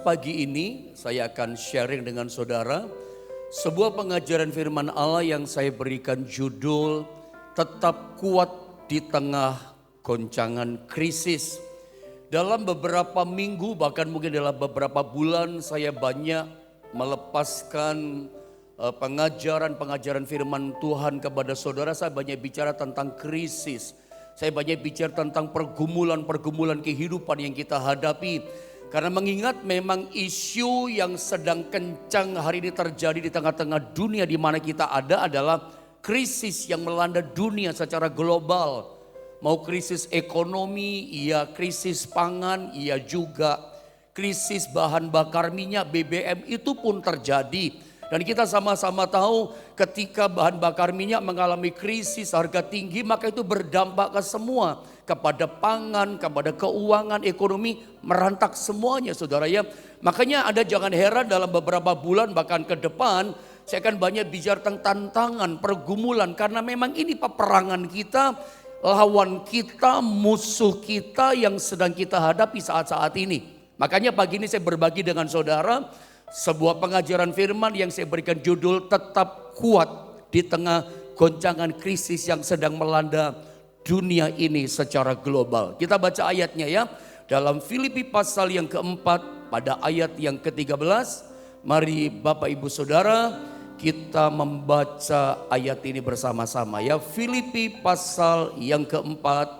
Pagi ini saya akan sharing dengan saudara sebuah pengajaran firman Allah yang saya berikan judul Tetap Kuat di Tengah Goncangan Krisis. Dalam beberapa minggu bahkan mungkin dalam beberapa bulan saya banyak melepaskan pengajaran firman Tuhan kepada saudara. Saya banyak bicara tentang krisis. Saya banyak bicara tentang pergumulan kehidupan yang kita hadapi. Karena mengingat memang isu yang sedang kencang hari ini terjadi di tengah-tengah dunia di mana kita ada adalah krisis yang melanda dunia secara global. Mau krisis ekonomi, iya krisis pangan, iya juga krisis bahan bakar minyak BBM itu pun terjadi. Dan kita sama-sama tahu ketika bahan bakar minyak mengalami krisis harga tinggi maka itu berdampak ke semua. Kepada pangan, kepada keuangan, ekonomi merantak semuanya saudara ya. Makanya Anda jangan heran dalam beberapa bulan bahkan ke depan saya akan banyak bicara tentang tantangan, pergumulan. Karena memang ini peperangan kita, lawan kita, musuh kita yang sedang kita hadapi saat-saat ini. Makanya pagi ini saya berbagi dengan saudara sebuah pengajaran firman yang saya berikan judul Tetap Kuat di Tengah Goncangan Krisis yang sedang melanda dunia ini secara global. Kita baca ayatnya ya. Dalam Filipi pasal yang keempat pada ayat yang ke-13. Mari Bapak Ibu Saudara kita membaca ayat ini bersama-sama ya. Filipi pasal yang keempat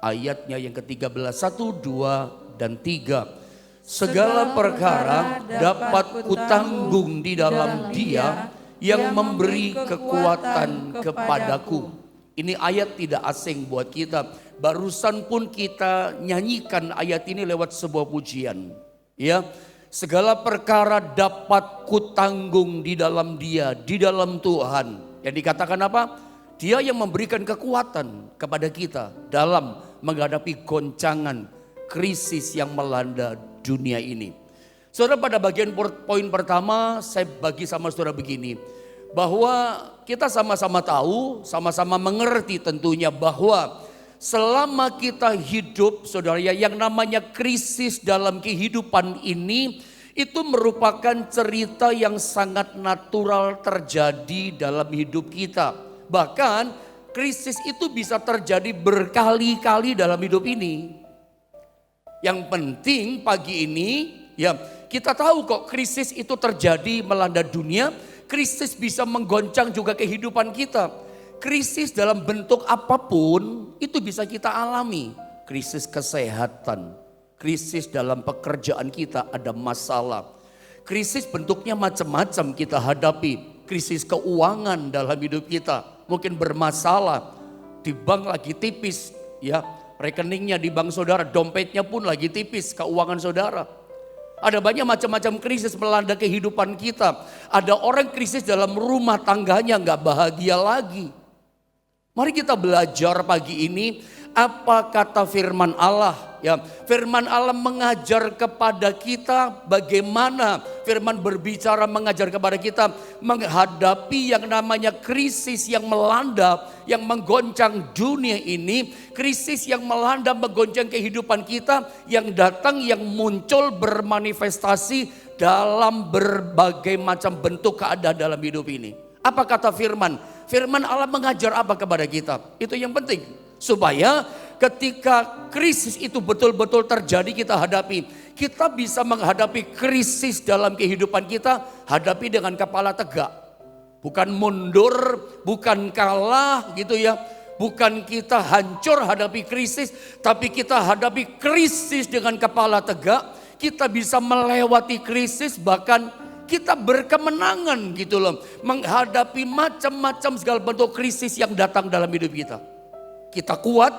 ayatnya yang ke-13. 1, 2, dan 3. Segala perkara dapat kutanggung di dalam Dia yang memberi kekuatan kepadaku. Ini ayat tidak asing buat kita. Barusan pun kita nyanyikan ayat ini lewat sebuah pujian. Ya, segala perkara dapat kutanggung di dalam Dia, di dalam Tuhan. Yang dikatakan apa? Dia yang memberikan kekuatan kepada kita dalam menghadapi goncangan krisis yang melanda dunia ini. Saudara, pada bagian poin pertama saya bagi sama saudara begini. Bahwa kita sama-sama tahu, sama-sama mengerti tentunya bahwa selama kita hidup saudara ya, yang namanya krisis dalam kehidupan ini itu merupakan cerita yang sangat natural terjadi dalam hidup kita. Bahkan krisis itu bisa terjadi berkali-kali dalam hidup ini. Yang penting pagi ini ya kita tahu kok krisis itu terjadi melanda dunia. Krisis bisa menggoncang juga kehidupan kita. Krisis dalam bentuk apapun itu bisa kita alami. Krisis kesehatan, krisis dalam pekerjaan kita ada masalah. Krisis bentuknya macam-macam kita hadapi. Krisis keuangan dalam hidup kita mungkin bermasalah. Di bank lagi tipis ya, rekeningnya di bank saudara, dompetnya pun lagi tipis keuangan saudara. Ada banyak macam-macam krisis melanda kehidupan kita. Ada orang krisis dalam rumah tangganya gak bahagia lagi. Mari kita belajar pagi ini apa kata firman Allah. Ya, firman Allah mengajar kepada kita bagaimana firman berbicara mengajar kepada kita menghadapi yang namanya krisis yang melanda, yang menggoncang dunia ini. Krisis yang melanda, menggoncang kehidupan kita, yang datang, yang muncul, bermanifestasi dalam berbagai macam bentuk keadaan dalam hidup ini. Apa kata firman? Firman Allah mengajar apa kepada kita? Itu yang penting. Supaya ketika krisis itu betul-betul terjadi kita hadapi. Kita bisa menghadapi krisis dalam kehidupan kita, hadapi dengan kepala tegak. Bukan mundur, bukan kalah gitu ya. Bukan kita hancur hadapi krisis, tapi kita hadapi krisis dengan kepala tegak. Kita bisa melewati krisis, bahkan kita berkemenangan gitu loh. Menghadapi macam-macam segala bentuk krisis yang datang dalam hidup kita. Kita kuat,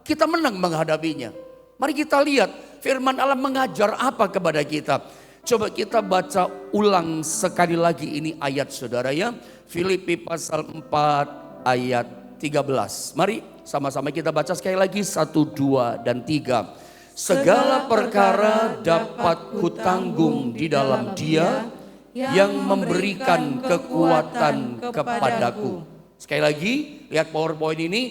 kita menang menghadapinya. Mari kita lihat firman Allah mengajar apa kepada kita. Coba kita baca ulang sekali lagi ini ayat saudara ya. Filipi pasal 4 ayat 13. Mari sama-sama kita baca sekali lagi 1, 2, dan 3. Segala perkara dapat kutanggung di dalam Dia yang memberikan kekuatan kepadaku. Sekali lagi lihat PowerPoint ini.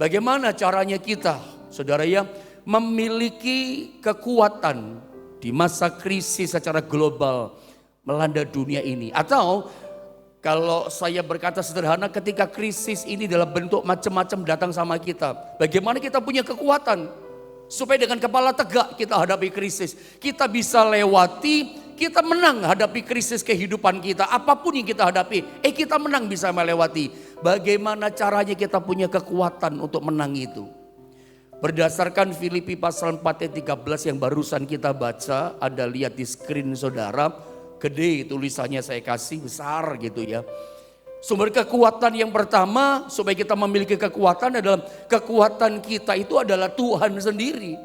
Bagaimana caranya kita saudara ya memiliki kekuatan di masa krisis secara global melanda dunia ini. Atau kalau saya berkata sederhana, ketika krisis ini dalam bentuk macam-macam datang sama kita, bagaimana kita punya kekuatan supaya dengan kepala tegak kita hadapi krisis. Kita bisa lewati, kita menang hadapi krisis kehidupan kita. Apapun yang kita hadapi, kita menang bisa melewati. Bagaimana caranya kita punya kekuatan untuk menang itu? Berdasarkan Filipi pasal 4 ayat 13 yang barusan kita baca, ada lihat di screen saudara. Gede tulisannya saya kasih, besar gitu ya. Sumber kekuatan yang pertama supaya kita memiliki kekuatan adalah kekuatan kita itu adalah Tuhan sendiri.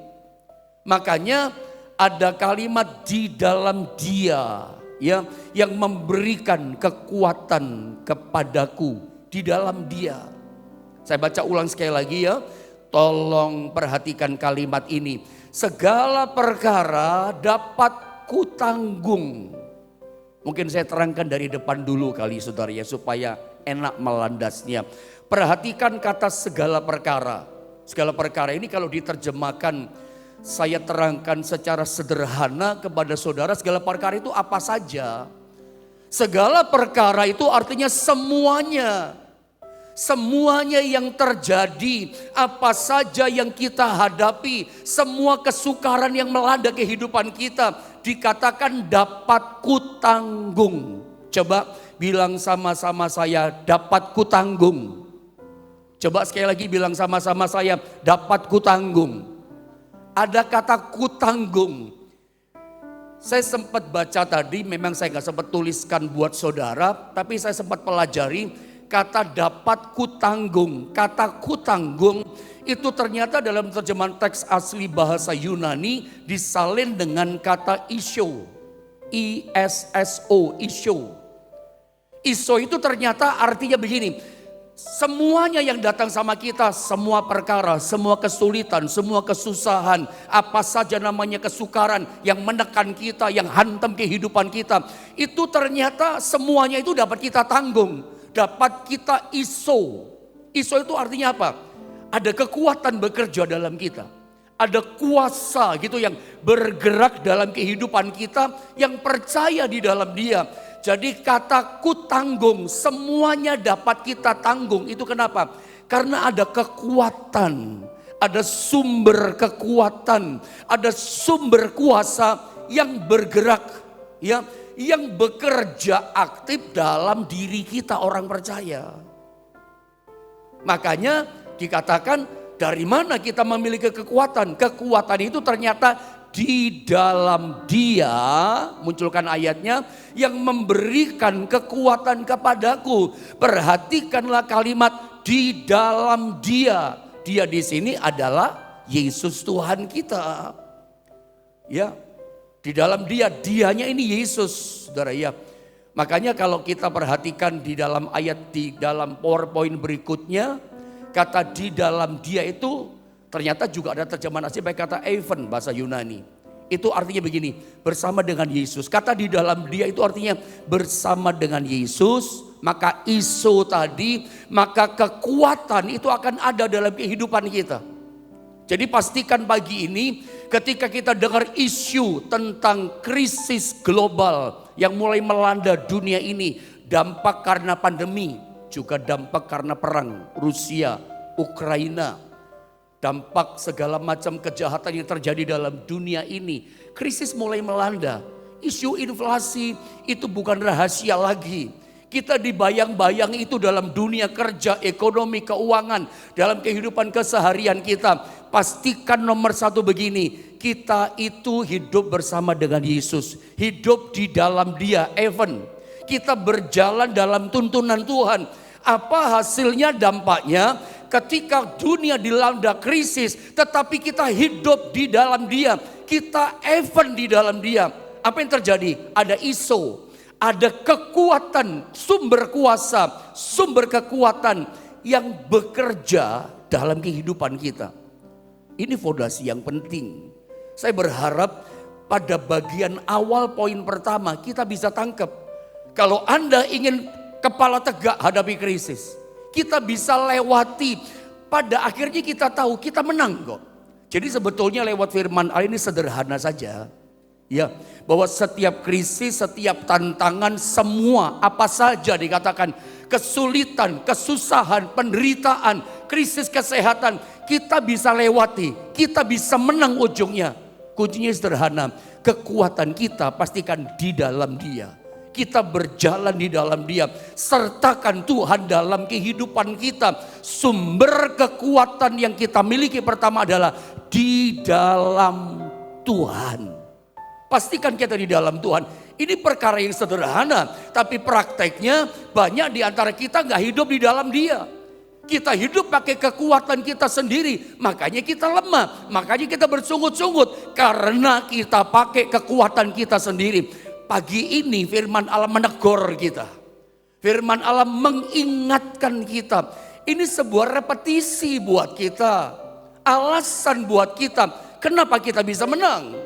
Makanya ada kalimat di dalam Dia ya, yang memberikan kekuatan kepadaku, di dalam Dia. Saya baca ulang sekali lagi ya. Tolong perhatikan kalimat ini. Segala perkara dapat kutanggung. Mungkin saya terangkan dari depan dulu kali saudara ya, supaya enak melandasnya. Perhatikan kata segala perkara. Segala perkara ini kalau diterjemahkan, saya terangkan secara sederhana kepada saudara, segala perkara itu apa saja. Segala perkara itu artinya semuanya. Semuanya yang terjadi, apa saja yang kita hadapi, semua kesukaran yang melanda kehidupan kita, dikatakan dapat kutanggung. Coba bilang sama-sama saya, dapat kutanggung. Coba sekali lagi bilang sama-sama saya, dapat kutanggung. Ada kata kutanggung. Saya sempat baca tadi, memang saya gak sempat tuliskan buat saudara, tapi saya sempat pelajari. Kata dapat kutanggung, kata kutanggung itu ternyata dalam terjemahan teks asli bahasa Yunani disalin dengan kata iso, I-S-S-O, iso. Iso itu ternyata artinya begini, semuanya yang datang sama kita, semua perkara, semua kesulitan, semua kesusahan, apa saja namanya kesukaran yang menekan kita, yang hantam kehidupan kita, itu ternyata semuanya itu dapat kita tanggung. Dapat kita iso. Iso itu artinya apa? Ada kekuatan bekerja dalam kita. Ada kuasa gitu yang bergerak dalam kehidupan kita, yang percaya di dalam Dia. Jadi kata kutanggung, semuanya dapat kita tanggung. Itu kenapa? Karena ada kekuatan, ada sumber kekuatan, ada sumber kuasa yang bergerak ya, yang bekerja aktif dalam diri kita orang percaya. Makanya dikatakan dari mana kita memiliki kekuatan? Kekuatan itu ternyata di dalam Dia, munculkan ayatnya, yang memberikan kekuatan kepadaku. Perhatikanlah kalimat di dalam Dia. Dia di sini adalah Yesus Tuhan kita. Ya. Di dalam Dia, Dianya ini Yesus, saudara ya. Makanya kalau kita perhatikan di dalam ayat di dalam PowerPoint berikutnya, kata di dalam Dia itu ternyata juga ada terjemahan asli pakai kata even bahasa Yunani. Itu artinya begini, bersama dengan Yesus. Kata di dalam Dia itu artinya bersama dengan Yesus, maka iso tadi, maka kekuatan itu akan ada dalam kehidupan kita. Jadi pastikan pagi ini ketika kita dengar isu tentang krisis global yang mulai melanda dunia ini, dampak karena pandemi, juga dampak karena perang Rusia, Ukraina, dampak segala macam kejahatan yang terjadi dalam dunia ini, krisis mulai melanda. Isu inflasi itu bukan rahasia lagi. Kita dibayang-bayang itu dalam dunia kerja, ekonomi, keuangan, dalam kehidupan keseharian kita. Pastikan nomor satu begini, kita itu hidup bersama dengan Yesus. Hidup di dalam Dia, even. Kita berjalan dalam tuntunan Tuhan. Apa hasilnya, dampaknya? Ketika dunia dilanda krisis, tetapi kita hidup di dalam Dia. Kita even di dalam Dia. Apa yang terjadi? Ada iso. Ada kekuatan, sumber kuasa, sumber kekuatan yang bekerja dalam kehidupan kita. Ini fondasi yang penting. Saya berharap pada bagian awal poin pertama kita bisa tangkap. Kalau Anda ingin kepala tegak hadapi krisis, kita bisa lewati. Pada akhirnya kita tahu kita menang kok. Jadi sebetulnya lewat firman Allah ini sederhana saja. Ya, bahwa setiap krisis, setiap tantangan, semua apa saja dikatakan kesulitan, kesusahan, penderitaan, krisis kesehatan, kita bisa lewati, kita bisa menang ujungnya. Kuncinya sederhana, kekuatan kita pastikan di dalam Dia. Kita berjalan di dalam Dia, sertakan Tuhan dalam kehidupan kita. Sumber kekuatan yang kita miliki pertama adalah di dalam Tuhan. Pastikan kita di dalam Tuhan. Ini perkara yang sederhana, tapi prakteknya banyak di antara kita gak hidup di dalam Dia. Kita hidup pakai kekuatan kita sendiri, makanya kita lemah, makanya kita bersungut-sungut karena kita pakai kekuatan kita sendiri. Pagi ini firman Allah menegur kita. Firman Allah mengingatkan kita. Ini sebuah repetisi buat kita. Alasan buat kita. Kenapa kita bisa menang?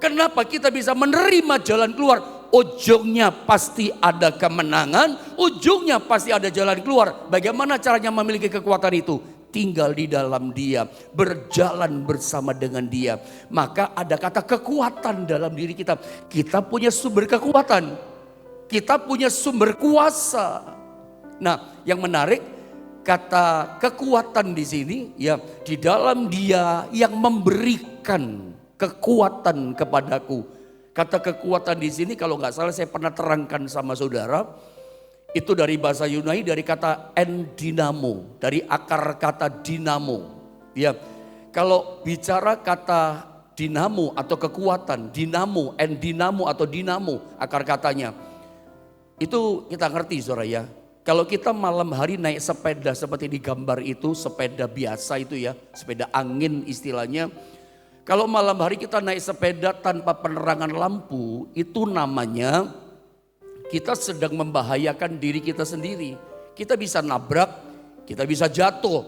Kenapa kita bisa menerima jalan keluar? Ujungnya pasti ada kemenangan, ujungnya pasti ada jalan keluar. Bagaimana caranya memiliki kekuatan itu? Tinggal di dalam Dia, berjalan bersama dengan Dia. Maka ada kata kekuatan dalam diri kita. Kita punya sumber kekuatan, kita punya sumber kuasa. Nah, yang menarik kata kekuatan di sini ya, di dalam Dia yang memberikan kekuatan kepadaku. Kata kekuatan di sini kalau nggak salah saya pernah terangkan sama saudara. Itu dari bahasa Yunani dari kata endinamo, dari akar kata dinamo. Ya, kalau bicara kata dinamo atau kekuatan, dinamo, endinamo atau dinamo akar katanya. Itu kita ngerti saudara ya. Kalau kita malam hari naik sepeda seperti di gambar itu, sepeda biasa itu ya, sepeda angin istilahnya. Kalau malam hari kita naik sepeda tanpa penerangan lampu, itu namanya kita sedang membahayakan diri kita sendiri. Kita bisa nabrak, kita bisa jatuh.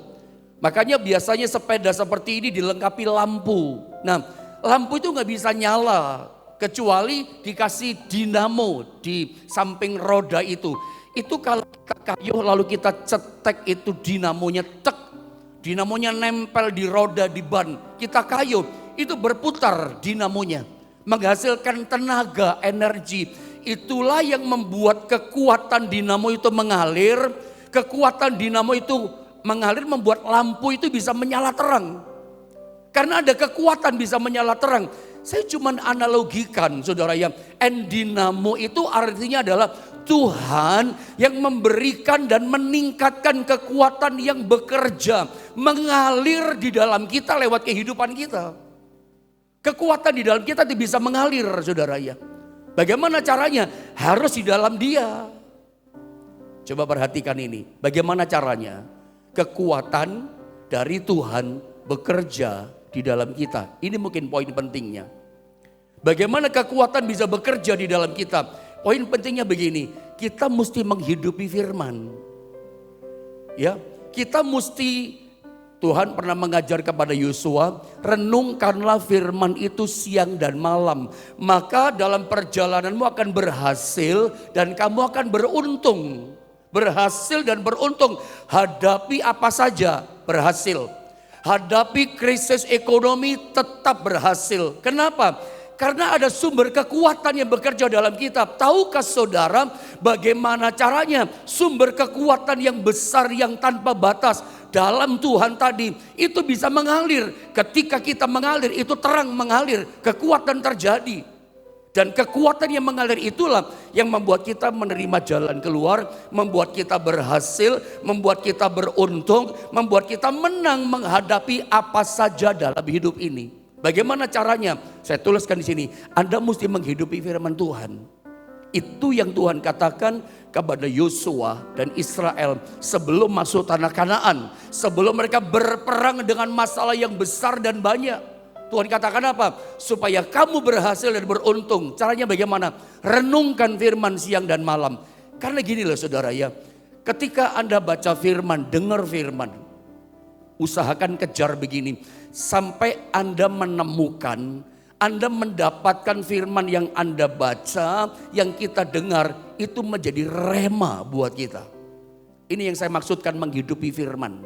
Makanya biasanya sepeda seperti ini dilengkapi lampu. Nah, lampu itu nggak bisa nyala kecuali dikasih dinamo di samping roda itu. Itu kalau kita kayuh lalu kita cetek itu dinamonya tek. Dinamonya nempel di roda di ban. Kita kayuh, itu berputar dinamonya. Menghasilkan tenaga, energi. Itulah yang membuat kekuatan dinamo itu mengalir. Kekuatan dinamo itu mengalir membuat lampu itu bisa menyala terang. Karena ada kekuatan bisa menyala terang. Saya cuma analogikan saudara ya. Endinamo itu artinya adalah Tuhan yang memberikan dan meningkatkan kekuatan yang bekerja. Mengalir di dalam kita lewat kehidupan kita. Kekuatan di dalam kita bisa mengalir saudara ya. Bagaimana caranya? Harus di dalam Dia. Coba perhatikan ini. Bagaimana caranya? Kekuatan dari Tuhan bekerja di dalam kita. Ini mungkin poin pentingnya. Bagaimana kekuatan bisa bekerja di dalam kita? Poin pentingnya begini. Kita mesti menghidupi firman. Ya, kita mesti, Tuhan pernah mengajar kepada Yosua, renungkanlah firman itu siang dan malam. Maka dalam perjalananmu akan berhasil dan kamu akan beruntung. Berhasil dan beruntung. Hadapi apa saja berhasil. Hadapi krisis ekonomi tetap berhasil. Kenapa? Karena ada sumber kekuatan yang bekerja dalam kita. Tahukah saudara bagaimana caranya? Sumber kekuatan yang besar yang tanpa batas dalam Tuhan tadi itu bisa mengalir. Ketika kita mengalir itu terang mengalir, kekuatan terjadi. Dan kekuatan yang mengalir itulah yang membuat kita menerima jalan keluar, membuat kita berhasil, membuat kita beruntung, membuat kita menang menghadapi apa saja dalam hidup ini. Bagaimana caranya? Saya tuliskan di sini. Anda mesti menghidupi firman Tuhan. Itu yang Tuhan katakan kepada Yosua dan Israel sebelum masuk tanah Kanaan. Sebelum mereka berperang dengan masalah yang besar dan banyak. Tuhan katakan apa? Supaya kamu berhasil dan beruntung. Caranya bagaimana? Renungkan firman siang dan malam. Karena gini loh saudara ya. Ketika Anda baca firman, dengar firman. Usahakan kejar begini. Sampai Anda menemukan, Anda mendapatkan firman yang Anda baca, yang kita dengar, itu menjadi rema buat kita. Ini yang saya maksudkan menghidupi firman.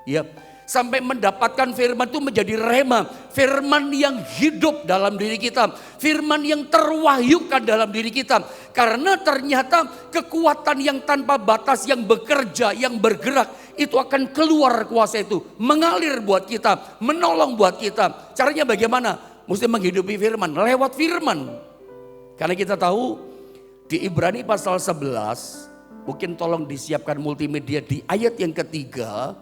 Ya, Sampai mendapatkan firman itu menjadi rema. Firman yang hidup dalam diri kita. Firman yang terwahyukan dalam diri kita. Karena ternyata kekuatan yang tanpa batas, yang bekerja, yang bergerak. Itu akan keluar kuasa itu. Mengalir buat kita, menolong buat kita. Caranya bagaimana? Mesti menghidupi firman, lewat firman. Karena kita tahu di Ibrani pasal 11. Mungkin tolong disiapkan multimedia di ayat yang ketiga.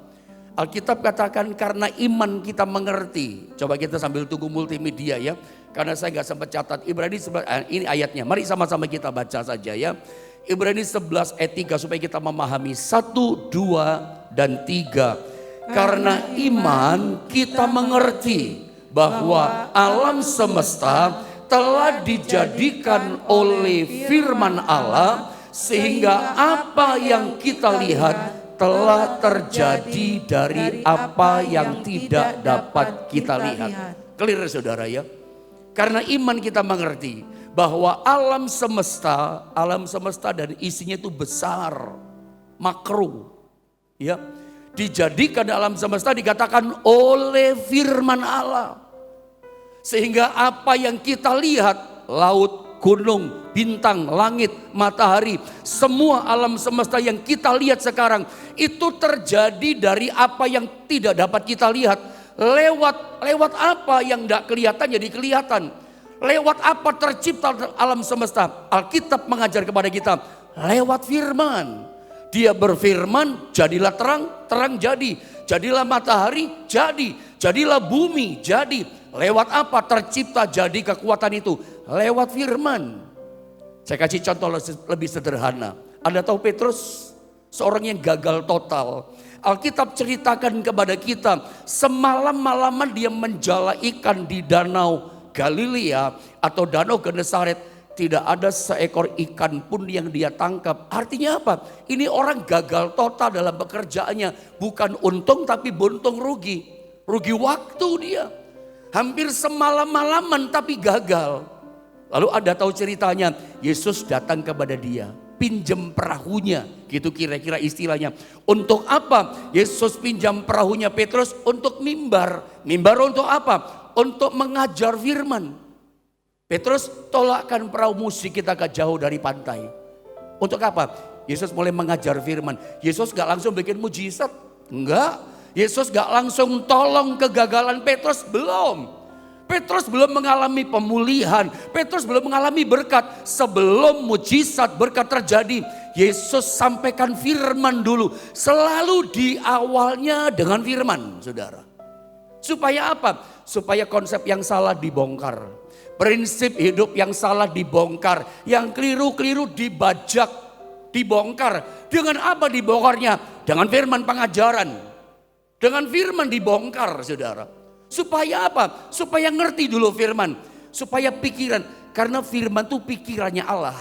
Alkitab katakan karena iman kita mengerti. Coba kita sambil tunggu multimedia ya. Karena saya gak sempat catat. Ibrani 11, ini ayatnya. Mari sama-sama kita baca saja ya. Ibrani 11 ayat 3 supaya kita memahami 1, 2, dan 3. Karena iman kita mengerti bahwa alam semesta telah dijadikan oleh firman Allah. Sehingga apa yang kita lihat telah terjadi dari apa yang tidak dapat kita lihat. Clear saudara ya. Karena iman kita mengerti bahwa alam semesta dan isinya itu besar, makro. Ya. Dijadikan alam semesta dikatakan oleh firman Allah. Sehingga apa yang kita lihat, laut, gunung, bintang, langit, matahari, semua alam semesta yang kita lihat sekarang itu terjadi dari apa yang tidak dapat kita lihat. Lewat apa yang tidak kelihatan jadi kelihatan. Lewat apa tercipta alam semesta. Alkitab mengajar kepada kita lewat firman. Dia berfirman, jadilah terang, terang jadi. Jadilah matahari, jadi. Jadilah bumi, jadi. Lewat apa tercipta jadi kekuatan itu? Lewat firman. Saya kasih contoh lebih sederhana. Anda tahu Petrus seorang yang gagal total. Alkitab ceritakan kepada kita semalam-malaman dia menjala ikan di danau Galilea atau danau Genesaret. Tidak ada seekor ikan pun yang dia tangkap. Artinya apa? Ini orang gagal total dalam pekerjaannya. Bukan untung tapi buntung rugi. Rugi waktu dia. Hampir semalam-malaman tapi gagal. Lalu Anda tahu ceritanya, Yesus datang kepada dia, pinjam perahunya, gitu kira-kira istilahnya. Untuk apa? Yesus pinjam perahunya Petrus untuk mimbar. Mimbar untuk apa? Untuk mengajar firman. Petrus tolakkan perahu musi kita ke jauh dari pantai. Untuk apa? Yesus mulai mengajar firman. Yesus gak langsung bikin mujizat. Enggak. Yesus gak langsung tolong kegagalan Petrus. Belum. Petrus belum mengalami pemulihan. Petrus belum mengalami berkat. Sebelum mujizat berkat terjadi, Yesus sampaikan firman dulu. Selalu di awalnya dengan firman, saudara. Supaya apa? Supaya konsep yang salah dibongkar. Prinsip hidup yang salah dibongkar. Yang keliru-keliru dibajak, dibongkar. Dengan apa dibongkarnya? Dengan firman pengajaran. Dengan firman dibongkar, saudara. Supaya apa? Supaya ngerti dulu firman. Supaya pikiran. Karena firman itu pikirannya Allah.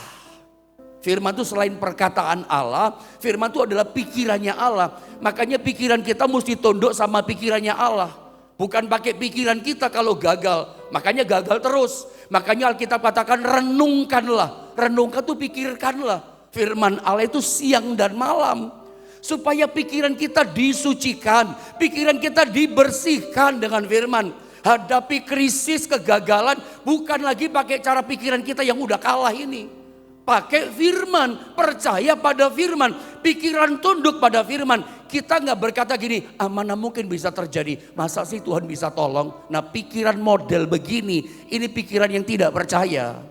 Firman itu selain perkataan Allah. Firman itu adalah pikirannya Allah. Makanya pikiran kita mesti tunduk sama pikirannya Allah. Bukan pakai pikiran kita kalau gagal. Makanya gagal terus. Makanya Alkitab katakan renungkanlah. Renungkan itu pikirkanlah. Firman Allah itu siang dan malam. Supaya pikiran kita disucikan, pikiran kita dibersihkan dengan firman. Hadapi krisis kegagalan bukan lagi pakai cara pikiran kita yang udah kalah ini. Pakai firman, percaya pada firman, pikiran tunduk pada firman. Kita nggak berkata gini, mana mungkin bisa terjadi, masa sih Tuhan bisa tolong. Nah pikiran model begini, ini pikiran yang tidak percaya.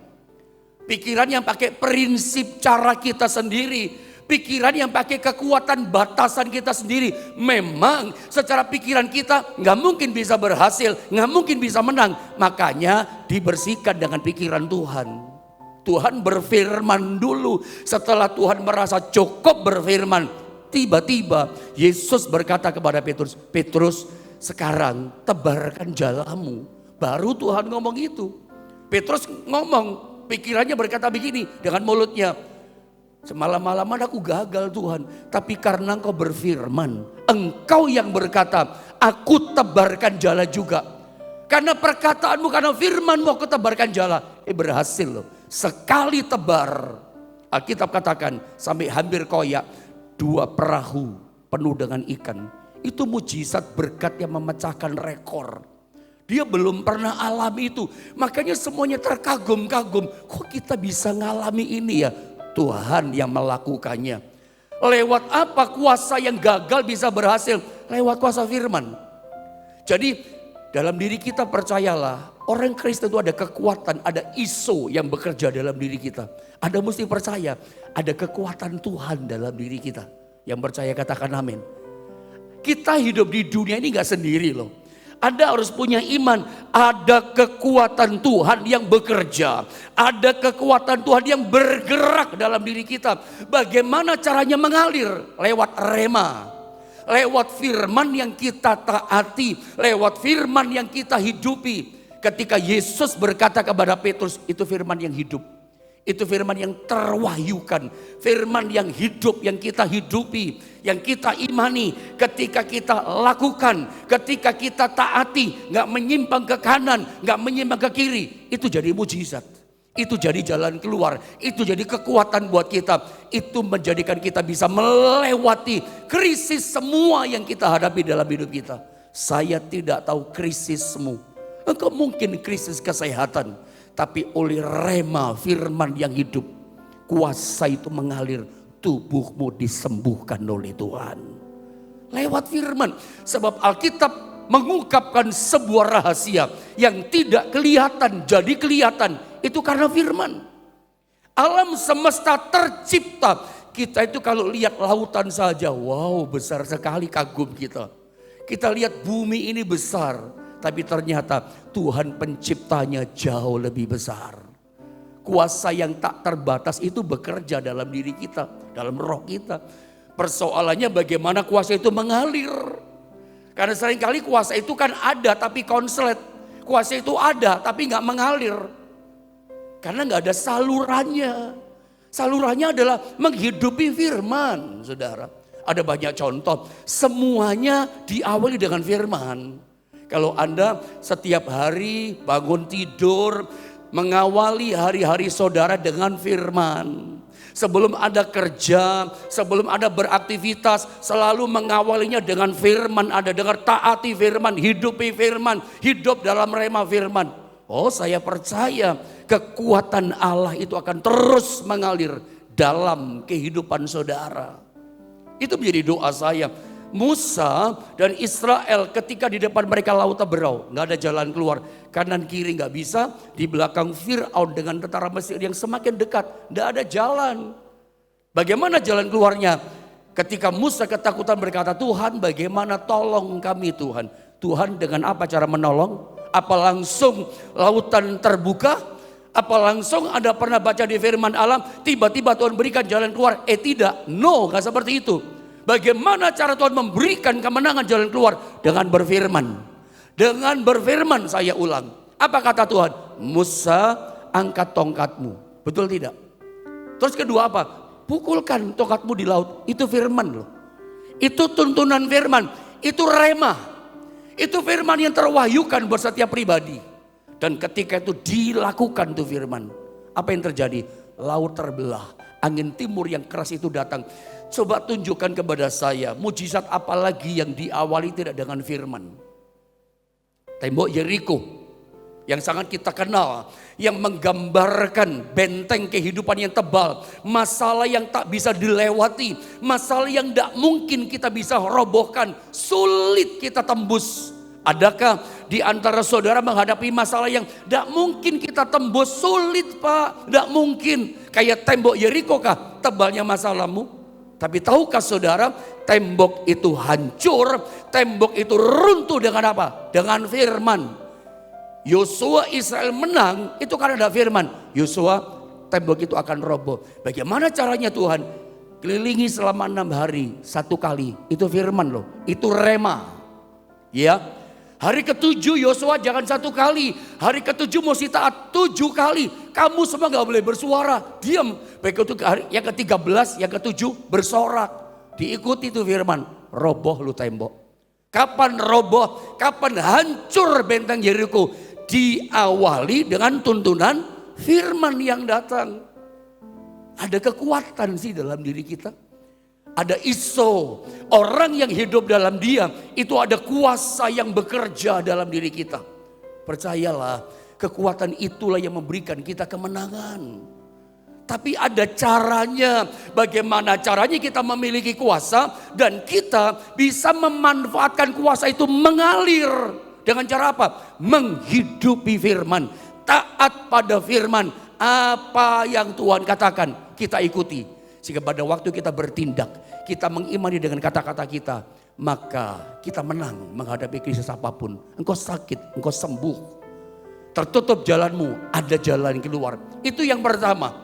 Pikiran yang pakai prinsip cara kita sendiri. Pikiran yang pakai kekuatan batasan kita sendiri. Memang secara pikiran kita gak mungkin bisa berhasil, gak mungkin bisa menang. Makanya dibersihkan dengan pikiran Tuhan. Tuhan berfirman dulu. Setelah Tuhan merasa cukup berfirman, tiba-tiba Yesus berkata kepada Petrus, Petrus sekarang tebarkan jalamu. Baru Tuhan ngomong itu. Petrus ngomong, pikirannya berkata begini dengan mulutnya, semalam-malaman aku gagal Tuhan, tapi karena Engkau berfirman, Engkau yang berkata, aku tebarkan jala juga. Karena perkataanmu, karena firmanmu aku tebarkan jala. Berhasil loh, sekali tebar. Alkitab katakan sampai hampir koyak, 2 perahu penuh dengan ikan. Itu mujizat berkat yang memecahkan rekor. Dia belum pernah alami itu. Makanya semuanya terkagum-kagum. Kok kita bisa ngalami ini ya? Tuhan yang melakukannya. Lewat apa kuasa yang gagal bisa berhasil? Lewat kuasa firman. Jadi dalam diri kita percayalah. Orang Kristen itu ada kekuatan, ada iso yang bekerja dalam diri kita. Ada mesti percaya, ada kekuatan Tuhan dalam diri kita. Yang percaya katakan amin. Kita hidup di dunia ini gak sendiri loh. Anda harus punya iman, ada kekuatan Tuhan yang bekerja. Ada kekuatan Tuhan yang bergerak dalam diri kita. Bagaimana caranya mengalir? Lewat rema. Lewat firman yang kita taati. Lewat firman yang kita hidupi. Ketika Yesus berkata kepada Petrus, itu firman yang hidup. Itu firman yang terwahyukan, firman yang hidup, yang kita hidupi, yang kita imani. Ketika kita lakukan, ketika kita taati, gak menyimpang ke kanan, gak menyimpang ke kiri, itu jadi mujizat. Itu jadi jalan keluar, itu jadi kekuatan buat kita. Itu menjadikan kita bisa melewati krisis semua yang kita hadapi dalam hidup kita. Saya tidak tahu krisismu, engkau mungkin krisis kesehatan. Tapi oleh rema firman yang hidup, kuasa itu mengalir, tubuhmu disembuhkan oleh Tuhan. Lewat firman, sebab Alkitab mengungkapkan sebuah rahasia yang tidak kelihatan jadi kelihatan. Itu karena firman. Alam semesta tercipta. Kita itu kalau lihat lautan saja, wow besar sekali, kagum kita. Kita lihat bumi ini besar. Tapi ternyata Tuhan penciptanya jauh lebih besar. Kuasa yang tak terbatas itu bekerja dalam diri kita, dalam roh kita. Persoalannya bagaimana kuasa itu mengalir. Karena seringkali kuasa itu kan ada tapi konslet. Kuasa itu ada tapi gak mengalir. Karena gak ada salurannya. Salurannya adalah menghidupi firman, saudara. Ada banyak contoh, semuanya diawali dengan firman. Kalau Anda setiap hari bangun tidur, mengawali hari-hari saudara dengan firman. Sebelum Anda kerja, sebelum Anda beraktivitas, selalu mengawalinya dengan firman. Anda dengar, taati firman, hidupi firman, hidup dalam rema firman. Oh, saya percaya kekuatan Allah itu akan terus mengalir dalam kehidupan saudara. Itu menjadi doa saya. Musa dan Israel ketika di depan mereka laut berau, nggak ada jalan keluar, kanan kiri nggak bisa, di belakang Fir'aun dengan tentara Mesir yang semakin dekat, nggak ada jalan. Bagaimana jalan keluarnya? Ketika Musa ketakutan berkata, Tuhan bagaimana tolong kami Tuhan? Tuhan dengan apa cara menolong? Apa langsung lautan terbuka? Apa langsung Anda pernah baca di firman Allah, tiba-tiba Tuhan berikan jalan keluar? Tidak, no, nggak seperti itu. Bagaimana cara Tuhan memberikan kemenangan jalan keluar? Dengan berfirman. Dengan berfirman, saya ulang. Apa kata Tuhan? Musa, angkat tongkatmu. Betul tidak? Terus kedua apa? Pukulkan tongkatmu di laut. Itu firman loh. Itu tuntunan firman. Itu rema. Itu firman yang terwahyukan buat setiap pribadi. Dan ketika itu dilakukan tuh firman. Apa yang terjadi? Laut terbelah. Angin timur yang keras itu datang. Coba tunjukkan kepada saya, mujizat apa lagi yang diawali tidak dengan firman. Tembok Yeriko yang sangat kita kenal, yang menggambarkan benteng kehidupan yang tebal, masalah yang tak bisa dilewati, masalah yang tak mungkin kita bisa robohkan, sulit kita tembus. Adakah di antara saudara menghadapi masalah yang tak mungkin kita tembus? Sulit Pak, tak mungkin. Kayak tembok Yeriko kah tebalnya masalahmu? Tapi tahukah saudara, tembok itu hancur, tembok itu runtuh dengan apa? Dengan firman. Yosua Israel menang itu karena ada firman. Yosua, tembok itu akan roboh. Bagaimana caranya Tuhan? Kelilingi selama 6 hari, 1 kali. Itu firman loh, itu rema. Ya. Hari ke-7 Yosua jangan 1 kali. Hari ke-7 mesti taat 7 kali. Kamu semua gak boleh bersuara. Diam. Begitu hari yang ke-13, yang ke-7 bersorak. Diikuti itu firman. Roboh lu tembok. Kapan roboh? Kapan hancur benteng Yeriko? Diawali dengan tuntunan firman yang datang. Ada kekuatan sih dalam diri kita. Ada iso. Orang yang hidup dalam Dia itu ada kuasa yang bekerja dalam diri kita. Percayalah, kekuatan itulah yang memberikan kita kemenangan. Tapi ada caranya. Bagaimana caranya kita memiliki kuasa dan kita bisa memanfaatkan kuasa itu mengalir. Dengan cara apa? Menghidupi firman. Taat pada firman. Apa yang Tuhan katakan kita ikuti. Sehingga pada waktu kita bertindak, kita mengimani dengan kata-kata kita, maka kita menang menghadapi krisis apapun. Engkau sakit, engkau sembuh. Tertutup jalanmu, ada jalan keluar. Itu yang pertama.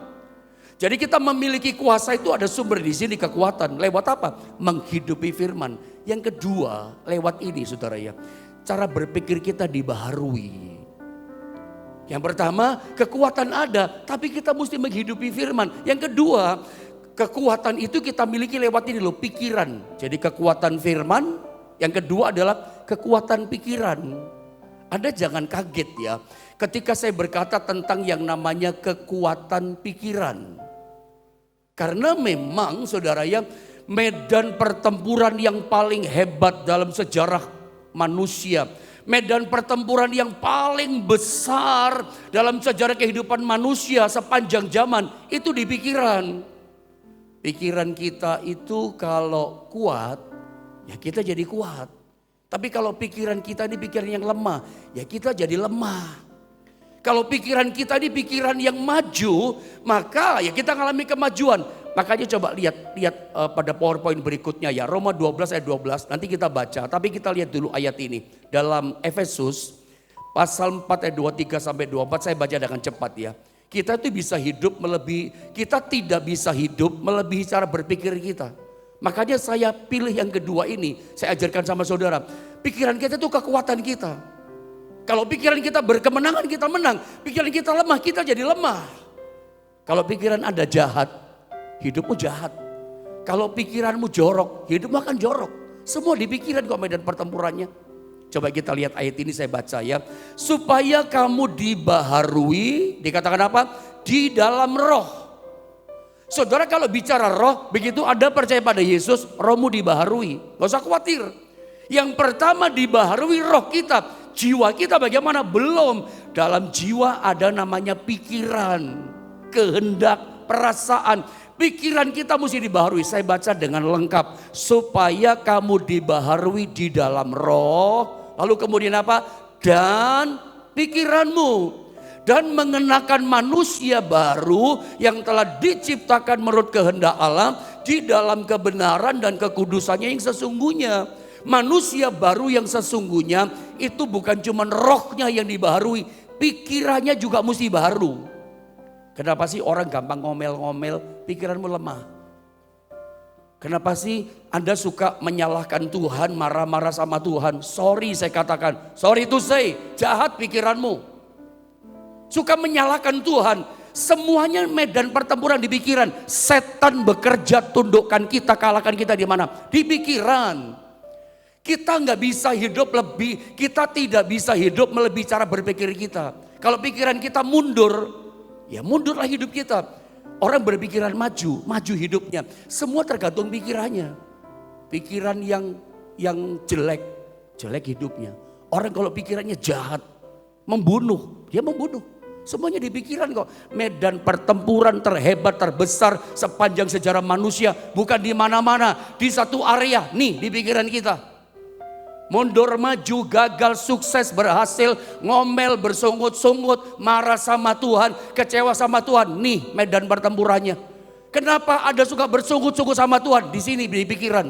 Jadi kita memiliki kuasa itu ada sumber di sini, kekuatan. Lewat apa? Menghidupi firman. Yang kedua, lewat ini saudara ya. Cara berpikir kita dibaharui. Yang pertama, kekuatan ada, tapi kita mesti menghidupi firman. Yang kedua, kekuatan itu kita miliki lewat ini loh, pikiran. Jadi kekuatan firman, yang kedua adalah kekuatan pikiran. Anda jangan kaget ya, ketika saya berkata tentang yang namanya kekuatan pikiran. Karena memang saudara ya, medan pertempuran yang paling hebat dalam sejarah manusia. Medan pertempuran yang paling besar dalam sejarah kehidupan manusia sepanjang zaman itu di pikiran. Pikiran kita itu kalau kuat, ya kita jadi kuat. Tapi kalau pikiran kita ini pikiran yang lemah, ya kita jadi lemah. Kalau pikiran kita ini pikiran yang maju, maka ya kita mengalami kemajuan. Makanya coba lihat pada PowerPoint berikutnya ya, Roma 12 ayat 12, nanti kita baca. Tapi kita lihat dulu ayat ini. Dalam Efesus pasal 4 ayat 23 sampai 24, saya baca dengan cepat ya. Kita itu bisa hidup melebihi, kita tidak bisa hidup melebihi cara berpikir kita. Makanya saya pilih yang kedua ini, saya ajarkan sama saudara. Pikiran kita itu kekuatan kita. Kalau pikiran kita berkemenangan kita menang, pikiran kita lemah kita jadi lemah. Kalau pikiran Anda jahat, hidupmu jahat. Kalau pikiranmu jorok, hidupmu akan jorok. Semua di pikiran kok medan pertempurannya. Coba kita lihat ayat ini, saya baca ya. Supaya kamu dibaharui, dikatakan apa? Di dalam roh. Saudara kalau bicara roh, begitu Anda percaya pada Yesus, rohmu dibaharui. Gak usah khawatir. Yang pertama dibaharui roh kita. Jiwa kita bagaimana? Belum. Dalam jiwa ada namanya pikiran, kehendak, perasaan. Pikiran kita mesti dibaharui. Saya baca dengan lengkap. Supaya kamu dibaharui di dalam roh. Lalu kemudian apa? Dan pikiranmu. Dan mengenakan manusia baru yang telah diciptakan menurut kehendak Allah. Di dalam kebenaran dan kekudusannya yang sesungguhnya. Manusia baru yang sesungguhnya itu bukan cuma rohnya yang dibaharui, pikirannya juga mesti baru. Kenapa sih orang gampang ngomel-ngomel, pikiranmu lemah? Kenapa sih Anda suka menyalahkan Tuhan, marah-marah sama Tuhan? Sorry saya katakan, sorry to say, jahat pikiranmu. Suka menyalahkan Tuhan, semuanya medan pertempuran di pikiran. Setan bekerja, tundukkan kita, kalahkan kita di mana? Di pikiran. Kita nggak bisa hidup lebih, kita tidak bisa hidup melebihi cara berpikir kita. Kalau pikiran kita mundur, ya mundurlah hidup kita. Orang berpikiran maju, maju hidupnya. Semua tergantung pikirannya. Pikiran yang jelek, jelek hidupnya. Orang kalau pikirannya jahat, membunuh, dia membunuh. Semuanya di pikiran kok. Medan pertempuran terhebat, terbesar sepanjang sejarah manusia. Bukan di mana-mana, di satu area, nih di pikiran kita. Mundur, maju, gagal, sukses, berhasil, ngomel, bersungut-sungut, marah sama Tuhan, kecewa sama Tuhan. Nih medan pertempurannya. Kenapa Anda suka bersungut-sungut sama Tuhan? Di sini di pikiran.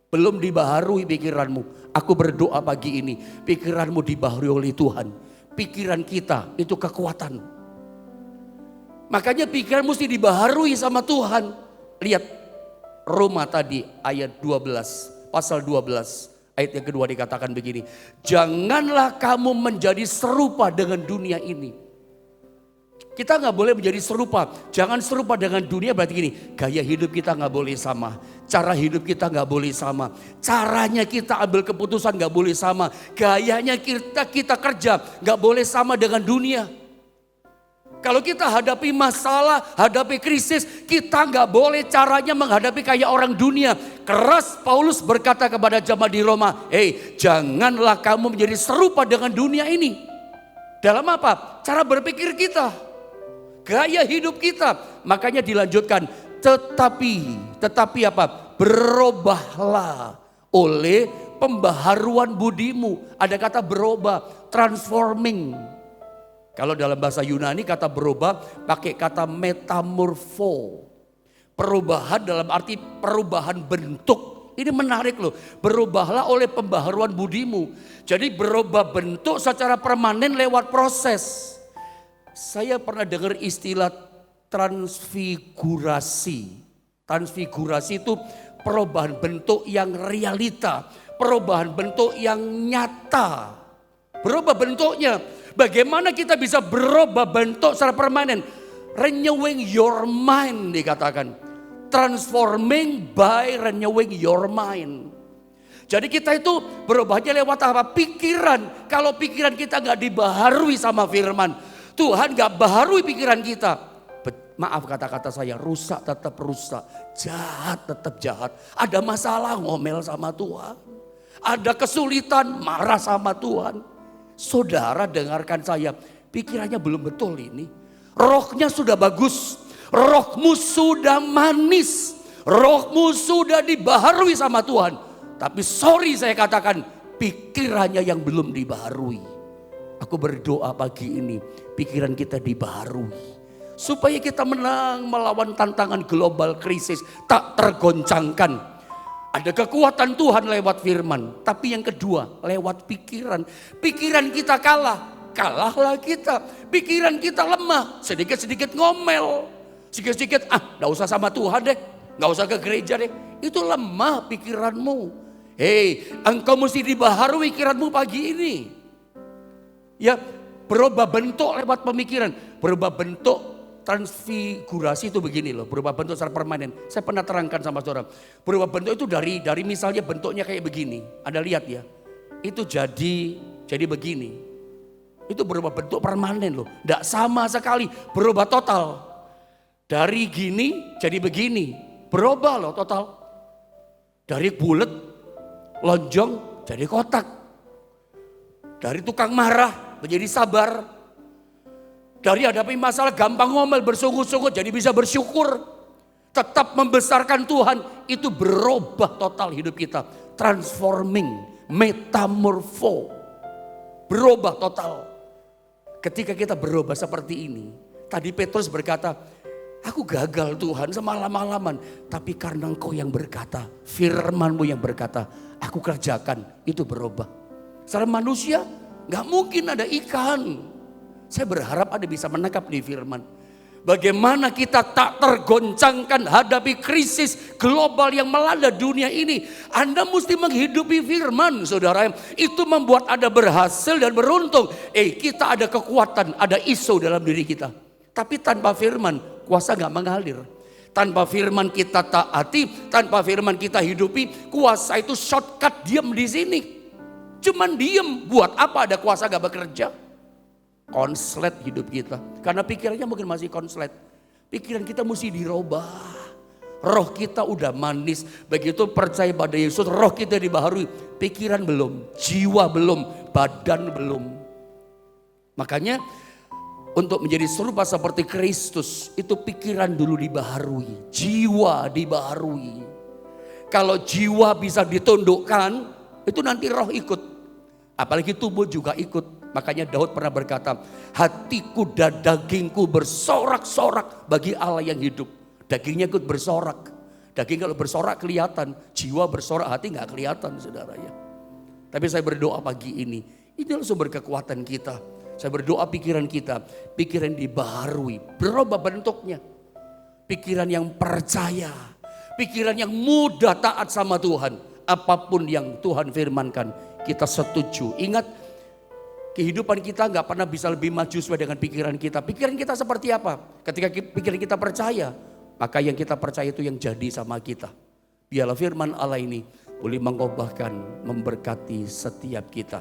Belum dibaharui pikiranmu. Aku berdoa pagi ini, pikiranmu dibaharui oleh Tuhan. Pikiran kita itu kekuatan. Makanya pikiran mesti dibaharui sama Tuhan. Lihat Roma tadi ayat 12, pasal 12. Ayat yang kedua dikatakan begini, janganlah kamu menjadi serupa dengan dunia ini. Kita nggak boleh menjadi serupa, jangan serupa dengan dunia berarti gini, gaya hidup kita nggak boleh sama, cara hidup kita nggak boleh sama, caranya kita ambil keputusan nggak boleh sama, gayanya kita kerja nggak boleh sama dengan dunia. Kalau kita hadapi masalah, hadapi krisis, kita nggak boleh caranya menghadapi kayak orang dunia. Keras Paulus berkata kepada jemaat di Roma, janganlah kamu menjadi serupa dengan dunia ini. Dalam apa? Cara berpikir kita, gaya hidup kita. Makanya dilanjutkan, tetapi apa? Berubahlah oleh pembaharuan budimu. Ada kata berubah, transforming. Kalau dalam bahasa Yunani kata berubah pakai kata metamorfo. Perubahan dalam arti perubahan bentuk. Ini menarik loh. Berubahlah oleh pembaharuan budimu. Jadi berubah bentuk secara permanen lewat proses. Saya pernah dengar istilah transfigurasi. Transfigurasi itu perubahan bentuk yang realita. Perubahan bentuk yang nyata. Berubah bentuknya. Bagaimana kita bisa berubah bentuk secara permanen? Renewing your mind dikatakan. Transforming by renewing your mind. Jadi kita itu berubahnya lewat apa? Pikiran. Kalau pikiran kita gak dibaharui sama firman. Tuhan gak baharui pikiran kita. Maaf kata-kata saya, rusak tetap rusak. Jahat tetap jahat. Ada masalah ngomel sama Tuhan. Ada kesulitan marah sama Tuhan. Saudara dengarkan saya, pikirannya belum betul ini. Rohnya sudah bagus, rohmu sudah manis, rohmu sudah dibaharui sama Tuhan. Tapi sorry saya katakan, pikirannya yang belum dibaharui. Aku berdoa pagi ini, pikiran kita dibaharui. Supaya kita menang melawan tantangan global krisis, tak tergoncangkan. Ada kekuatan Tuhan lewat firman. Tapi yang kedua lewat pikiran. Pikiran kita kalahlah kita. Pikiran kita lemah, sedikit-sedikit ngomel. Sedikit-sedikit gak usah sama Tuhan deh. Gak usah ke gereja deh. Itu lemah pikiranmu. Engkau mesti dibaharui pikiranmu pagi ini. Ya, berubah bentuk lewat pemikiran. Berubah bentuk. Transfigurasi itu begini loh, berubah bentuk secara permanen. Saya pernah terangkan sama saudara. Berubah bentuk itu dari misalnya bentuknya kayak begini. Anda lihat ya, itu jadi begini. Itu berubah bentuk permanen loh. Tidak sama sekali, berubah total. Dari gini jadi begini, berubah loh total. Dari bulat, lonjong jadi kotak. Dari tukang marah menjadi sabar. Dari hadapi masalah gampang ngomel bersungut-sungut jadi bisa bersyukur. Tetap membesarkan Tuhan. Itu berubah total hidup kita. Transforming, metamorfo. Berubah total. Ketika kita berubah seperti ini. Tadi Petrus berkata, aku gagal Tuhan semalam-malaman. Tapi karena Engkau yang berkata, firman-Mu yang berkata, aku kerjakan. Itu berubah. Secara manusia gak mungkin ada ikan. Saya berharap Anda bisa menangkap di firman. Bagaimana kita tak tergoncangkan hadapi krisis global yang melanda dunia ini. Anda mesti menghidupi firman saudara. Itu membuat Anda berhasil dan beruntung. Kita ada kekuatan, ada iso dalam diri kita. Tapi tanpa firman kuasa gak mengalir. Tanpa firman kita taati, tanpa firman kita hidupi. Kuasa itu shortcut diam di sini. Cuman diam, buat apa ada kuasa gak bekerja? Konslet hidup kita. Karena pikirannya mungkin masih konslet. Pikiran kita mesti dirubah. Roh kita udah manis. Begitu percaya pada Yesus, roh kita dibaharui. Pikiran belum, jiwa belum, badan belum. Makanya untuk menjadi serupa seperti Kristus, itu pikiran dulu dibaharui. Jiwa dibaharui. Kalau jiwa bisa ditundukkan, itu nanti roh ikut. Apalagi tubuh juga ikut. Makanya Daud pernah berkata, hatiku dan dagingku bersorak-sorak bagi Allah yang hidup. Dagingnya ikut bersorak. Daging kalau bersorak kelihatan, jiwa bersorak, hati gak kelihatan saudara ya. Tapi saya berdoa pagi ini sumber kekuatan kita. Saya berdoa pikiran kita, pikiran dibaharui, berubah bentuknya. Pikiran yang percaya, pikiran yang mudah taat sama Tuhan. Apapun yang Tuhan firmankan, kita setuju. Ingat, kehidupan kita gak pernah bisa lebih maju sesuai dengan pikiran kita. Pikiran kita seperti apa? Ketika pikiran kita percaya, maka yang kita percaya itu yang jadi sama kita. Biarlah firman Allah ini boleh mengubahkan, memberkati setiap kita.